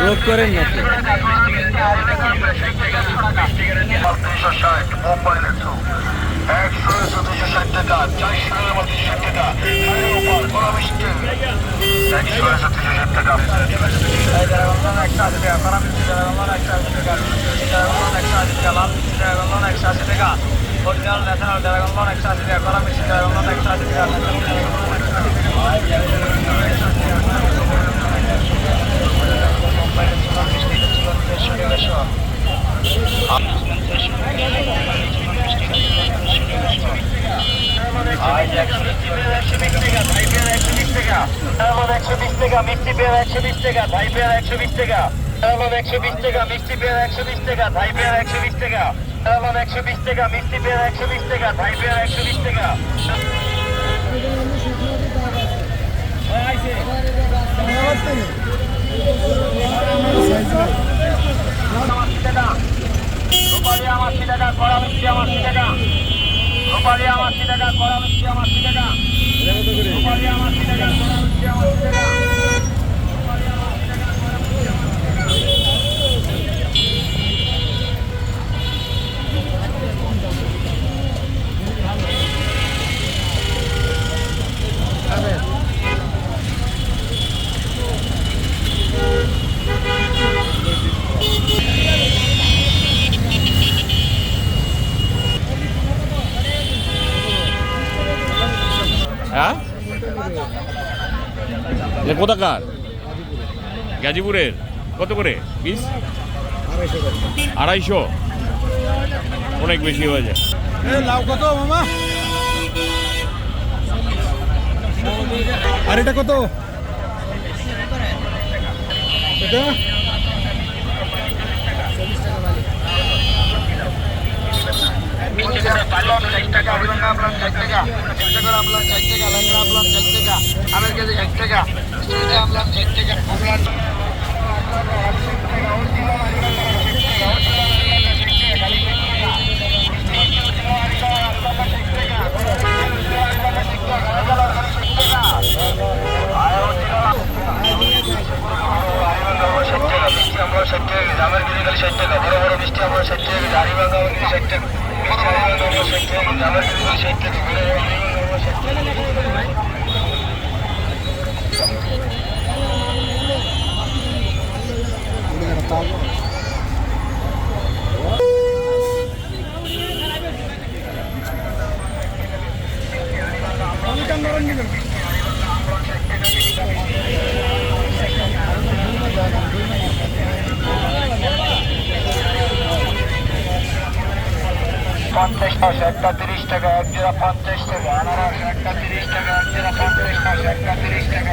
রোধ করেন নাকি? original national dragon loan 180 টাকা করা মিষ্টি dragon loan 180 টাকা মিষ্টি পেয়ারা 120 টাকা ভাই পেয়ারা 120 টাকা 120 টাকা মিষ্টি পেয়ারা 120 টাকা ভাই পেয়ারা 120 টাকা 120 টাকা মিষ্টি পেয়ারা 120 টাকা ভাই পেয়ারা 120 টাকা রূপালী আমার 80 টাকা কড়া মিষ্টি আমার 80 টাকা রূপালী আমার 80 টাকা কড়া মিষ্টি আমার 80 টাকা রূপালী আমার 80 টাকা কড়া মিষ্টি আমার 80 টাকা হ্যাঁ কোথাকার? গাজীপুরের। কত করে পিস? 250। অনেক বেশি হয়ে যায়। লাউ কত মামা? আর এটা কত? এটা জামের গিরি গেলে 60 টাকা বড় বড় মিষ্টি আমরা 60 টাকা দাড়ি ভাঙা 60 টাকা জামের গিরি গেলে 60 টাকা বড় বড় 60 টাকা 50 টাকা একটা 30 টাকা এক জোড়া 50 টাকা আনারস একটা 30 টাকা এক জোড়া 50 টাকা একটা 30 টাকা